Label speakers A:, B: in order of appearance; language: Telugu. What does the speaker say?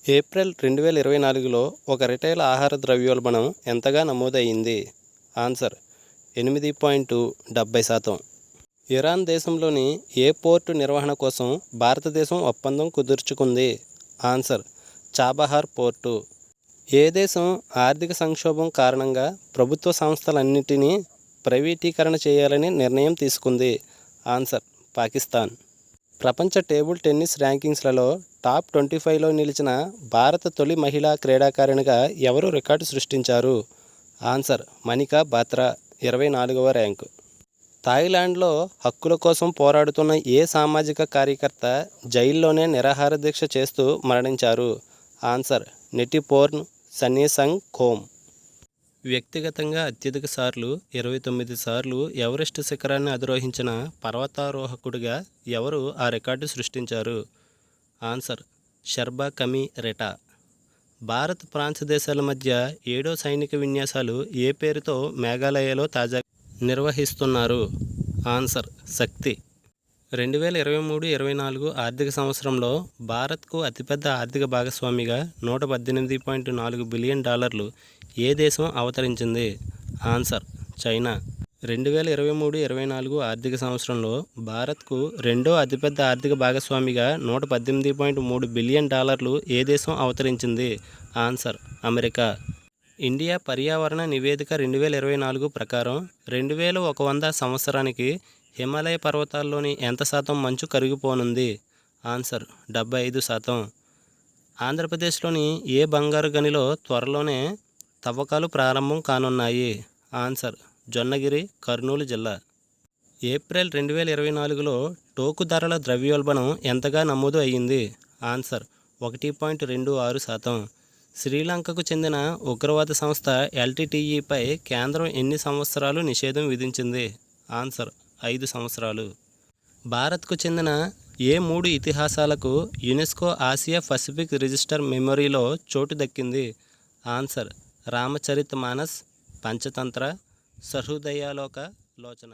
A: ఏప్రిల్ 2024లో ఒక రిటైల్ ఆహార ద్రవ్యోల్బణం ఎంతగా నమోదయ్యింది? ఆన్సర్ 8.70%. ఇరాన్ దేశంలోని ఏ పోర్టు నిర్వహణ కోసం భారతదేశం ఒప్పందం కుదుర్చుకుంది? Answer Chabahar port. ఏ దేశం ఆర్థిక సంక్షోభం కారణంగా ప్రభుత్వ సంస్థలన్నింటినీ ప్రైవేటీకరణ చేయాలని నిర్ణయం తీసుకుంది? ఆన్సర్ పాకిస్తాన్. ప్రపంచ టేబుల్ టెన్నిస్ ర్యాంకింగ్స్లలో టాప్ 25లో నిలిచిన భారత తొలి మహిళా క్రీడాకారిణిగా ఎవరు రికార్డు సృష్టించారు? ఆన్సర్ మనికా బాత్రా, 24వ ర్యాంకు. థాయిలాండ్లో హక్కుల కోసం పోరాడుతున్న ఏ సామాజిక కార్యకర్త జైల్లోనే నిరాహార దీక్ష చేస్తూ మరణించారు? ఆన్సర్ నెటిపోర్న్ సన్యేసంగ్ ఖోమ్. వ్యక్తిగతంగా అత్యధిక సార్లు 29 సార్లు ఎవరెస్ట్ శిఖరాన్ని అధిరోహించిన పర్వతారోహకుడిగా ఎవరు ఆ రికార్డు సృష్టించారు? ఆన్సర్ షర్బా కమి రెటా. భారత్ ఫ్రాన్స్ దేశాల మధ్య 7వ సైనిక విన్యాసాలు ఏ పేరుతో మేఘాలయలో తాజాగా నిర్వహిస్తున్నారు? ఆన్సర్ శక్తి. 2023-24 ఆర్థిక సంవత్సరంలో భారత్కు అతిపెద్ద ఆర్థిక భాగస్వామిగా $118.4 బిలియన్ ఏ దేశం అవతరించింది? Answer China. 2023-24 ఆర్థిక సంవత్సరంలో భారత్కు రెండో అతిపెద్ద ఆర్థిక భాగస్వామిగా $118.3 బిలియన్ ఏ దేశం అవతరించింది? Answer America. ఇండియా పర్యావరణ నివేదిక 2024 ప్రకారం 2100 సంవత్సరానికి హిమాలయ పర్వతాల్లోని ఎంత శాతం మంచు కరిగిపోనుంది? ఆన్సర్ 75%. ఆంధ్రప్రదేశ్లోని ఏ బంగారు గనిలో త్వరలోనే తవ్వకాలు ప్రారంభం కానున్నాయి? ఆన్సర్ జొన్నగిరి, కర్నూలు జిల్లా. ఏప్రిల్ 2024లో టోకు ధరల ద్రవ్యోల్బణం ఎంతగా నమోదు అయ్యింది? ఆన్సర్ 1.26%. శ్రీలంకకు చెందిన ఉగ్రవాద సంస్థ LTTEపై కేంద్రం ఎన్ని సంవత్సరాలు నిషేధం విధించింది? ఆన్సర్ 5 సంవత్సరాలు. భారత్కు చెందిన ఏ 3 ఇతిహాసాలకు యునెస్కో ఆసియా పసిఫిక్ రిజిస్టర్ మెమొరీలో చోటు దక్కింది? ఆన్సర్ రామచరితమానస్, పంచతంత్ర, సహృదయాలోక లోచన.